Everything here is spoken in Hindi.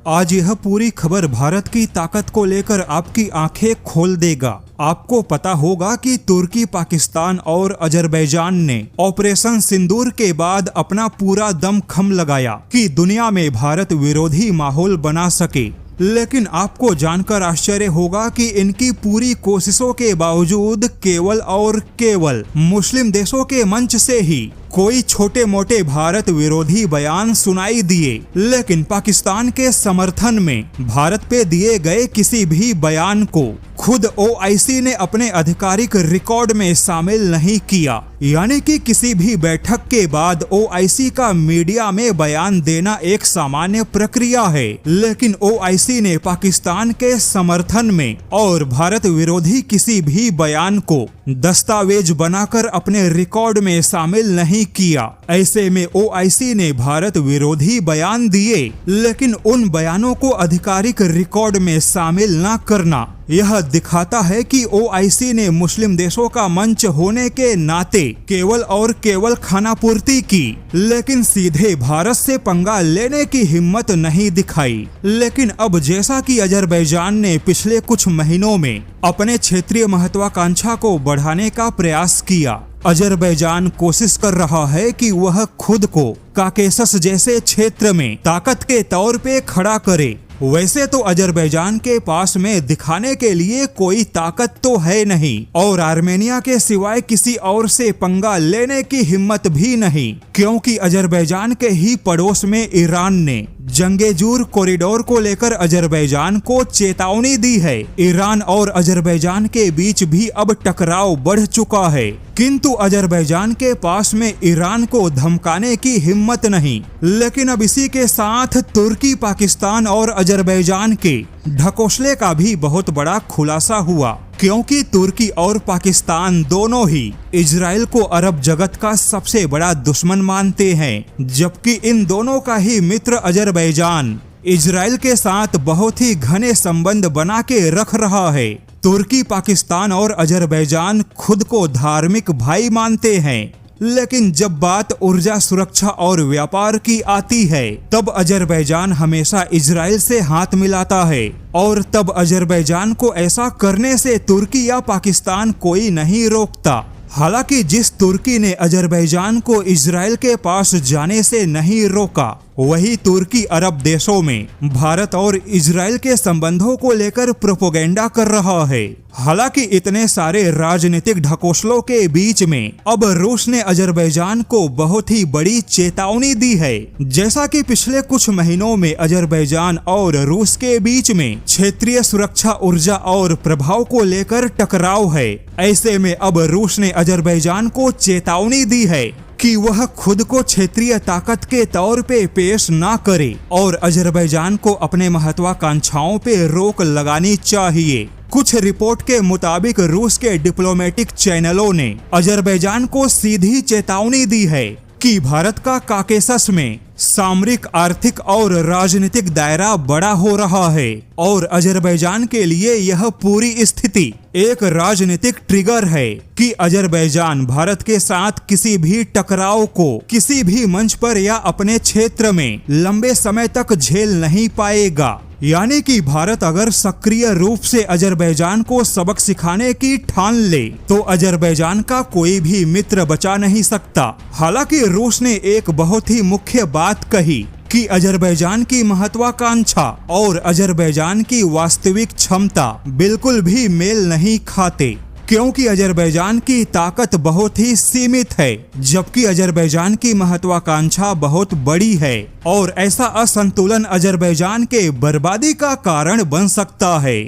आज यह पूरी खबर भारत की ताकत को लेकर आपकी आंखें खोल देगा। आपको पता होगा कि तुर्की, पाकिस्तान और अजरबैजान ने ऑपरेशन सिंदूर के बाद अपना पूरा दम खम लगाया कि दुनिया में भारत विरोधी माहौल बना सके। लेकिन आपको जानकर आश्चर्य होगा कि इनकी पूरी कोशिशों के बावजूद केवल और केवल मुस्लिम देशों के मंच से ही कोई छोटे मोटे भारत विरोधी बयान सुनाई दिए, लेकिन पाकिस्तान के समर्थन में भारत पे दिए गए किसी भी बयान को खुद ओआईसी ने अपने आधिकारिक रिकॉर्ड में शामिल नहीं किया। यानी कि किसी भी बैठक के बाद ओआईसी का मीडिया में बयान देना एक सामान्य प्रक्रिया है, लेकिन ओआईसी ने पाकिस्तान के समर्थन में और भारत विरोधी किसी भी बयान को दस्तावेज बनाकर अपने रिकॉर्ड में शामिल नहीं किया। ऐसे में ओआईसी ने भारत विरोधी बयान दिए, लेकिन उन बयानों को आधिकारिक रिकॉर्ड में शामिल न करना यह दिखाता है कि ओआईसी ने मुस्लिम देशों का मंच होने के नाते केवल और केवल खानापूर्ति की, लेकिन सीधे भारत से पंगा लेने की हिम्मत नहीं दिखाई। लेकिन अब जैसा कि अजरबैजान ने पिछले कुछ महीनों में अपने क्षेत्रीय महत्वाकांक्षा को बढ़ाने का प्रयास किया, अजरबैजान कोशिश कर रहा है कि वह खुद को काकेशस जैसे क्षेत्र में ताकत के तौर पे खड़ा करे। वैसे तो अजरबैजान के पास में दिखाने के लिए कोई ताकत तो है नहीं और आर्मेनिया के सिवाय किसी और से पंगा लेने की हिम्मत भी नहीं, क्योंकि अजरबैजान के ही पड़ोस में ईरान ने जंगेजूर कॉरिडोर को लेकर अजरबैजान को चेतावनी दी है। ईरान और अजरबैजान के बीच भी अब टकराव बढ़ चुका है, किंतु अजरबैजान के पास में ईरान को धमकाने की हिम्मत नहीं। लेकिन अब इसी के साथ तुर्की, पाकिस्तान और अजरबैजान के ढकोसले का भी बहुत बड़ा खुलासा हुआ, क्योंकि तुर्की और पाकिस्तान दोनों ही इजराइल को अरब जगत का सबसे बड़ा दुश्मन मानते हैं, जबकि इन दोनों का ही मित्र अजरबैजान इजराइल के साथ बहुत ही घने संबंध बना के रख रहा है। तुर्की, पाकिस्तान और अजरबैजान खुद को धार्मिक भाई मानते हैं, लेकिन जब बात ऊर्जा सुरक्षा और व्यापार की आती है तब अजरबैजान हमेशा इजराइल से हाथ मिलाता है, और तब अजरबैजान को ऐसा करने से तुर्की या पाकिस्तान कोई नहीं रोकता। हालांकि जिस तुर्की ने अजरबैजान को इजराइल के पास जाने से नहीं रोका, वही तुर्की अरब देशों में भारत और इजराइल के संबंधों को लेकर प्रोपेगेंडा कर रहा है। हालांकि इतने सारे राजनीतिक ढकोसलों के बीच में अब रूस ने अजरबैजान को बहुत ही बड़ी चेतावनी दी है। जैसा कि पिछले कुछ महीनों में अजरबैजान और रूस के बीच में क्षेत्रीय सुरक्षा, ऊर्जा और प्रभाव को लेकर टकराव है, ऐसे में अब रूस ने अजरबैजान को चेतावनी दी है कि वह खुद को क्षेत्रीय ताकत के तौर पे पेश ना करे और अजरबैजान को अपने महत्वाकांक्षाओं पे रोक लगानी चाहिए। कुछ रिपोर्ट के मुताबिक रूस के डिप्लोमेटिक चैनलों ने अजरबैजान को सीधी चेतावनी दी है कि भारत का काकेशस में सामरिक, आर्थिक और राजनीतिक दायरा बड़ा हो रहा है और अजरबैजान के लिए यह पूरी स्थिति एक राजनीतिक ट्रिगर है कि अजरबैजान भारत के साथ किसी भी टकराव को किसी भी मंच पर या अपने क्षेत्र में लंबे समय तक झेल नहीं पाएगा। यानी कि भारत अगर सक्रिय रूप से अजरबैजान को सबक सिखाने की ठान ले तो अजरबैजान का कोई भी मित्र बचा नहीं सकता। हालांकि रूस ने एक बहुत ही मुख्य बात कही कि अजरबैजान की महत्वाकांक्षा और अजरबैजान की वास्तविक क्षमता बिल्कुल भी मेल नहीं खाते, क्योंकि अजरबैजान की ताकत बहुत ही सीमित है, जबकि अजरबैजान की महत्वाकांक्षा बहुत बड़ी है और ऐसा असंतुलन अजरबैजान के बर्बादी का कारण बन सकता है।